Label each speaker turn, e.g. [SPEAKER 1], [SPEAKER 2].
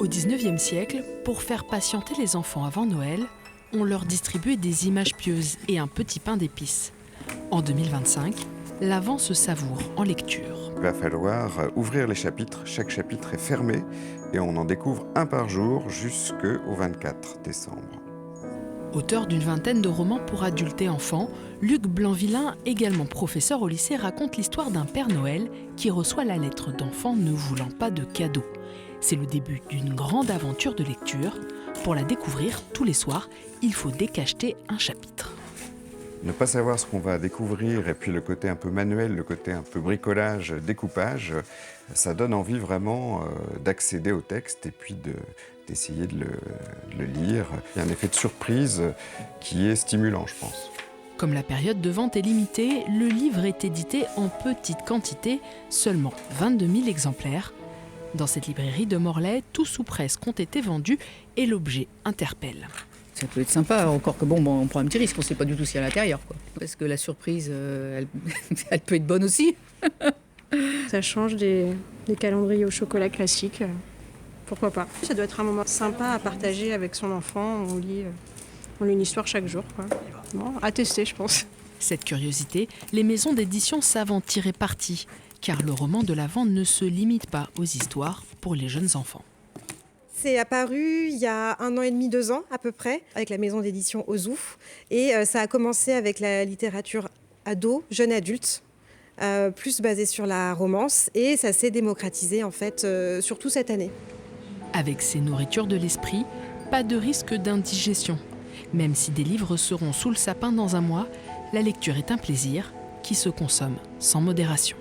[SPEAKER 1] Au XIXe siècle, pour faire patienter les enfants avant Noël, on leur distribuait des images pieuses et un petit pain d'épices. En 2025, l'Avent se savoure en lecture.
[SPEAKER 2] Il va falloir ouvrir les chapitres. Chaque chapitre est fermé et on en découvre un par jour jusqu'au 24 décembre.
[SPEAKER 1] Auteur d'une vingtaine de romans pour adultes et enfants, Luc Blanvillain, également professeur au lycée, raconte l'histoire d'un Père Noël qui reçoit la lettre d'enfant ne voulant pas de cadeau. C'est le début d'une grande aventure de lecture. Pour la découvrir, tous les soirs, il faut décacheter un chapitre.
[SPEAKER 2] Ne pas savoir ce qu'on va découvrir et puis le côté un peu manuel, le côté un peu bricolage, découpage, ça donne envie vraiment d'accéder au texte et puis d'essayer de le lire. Il y a un effet de surprise qui est stimulant, je pense.
[SPEAKER 1] Comme la période de vente est limitée, le livre est édité en petite quantité, seulement 22 000 exemplaires. Dans cette librairie de Morlaix, tous ou presque ont été vendus et l'objet interpelle.
[SPEAKER 3] Ça peut être sympa, encore que on prend un petit risque, on ne sait pas du tout ce qu'il y a à l'intérieur, quoi. Parce que la surprise, elle peut être bonne aussi.
[SPEAKER 4] Ça change des calendriers au chocolat classiques, pourquoi pas. Ça doit être un moment sympa à partager avec son enfant, on lit une histoire chaque jour, quoi. Bon, à tester, je pense.
[SPEAKER 1] Cette curiosité, les maisons d'édition savent en tirer parti, car le roman de l'Avent ne se limite pas aux histoires pour les jeunes enfants.
[SPEAKER 5] C'est apparu il y a 1 an et demi, 2 ans à peu près, avec la maison d'édition Ozouf. Et ça a commencé avec la littérature ado, jeune adulte, plus basée sur la romance. Et ça s'est démocratisé en fait, surtout cette année.
[SPEAKER 1] Avec ces nourritures de l'esprit, pas de risque d'indigestion. Même si des livres seront sous le sapin dans un mois, la lecture est un plaisir qui se consomme sans modération.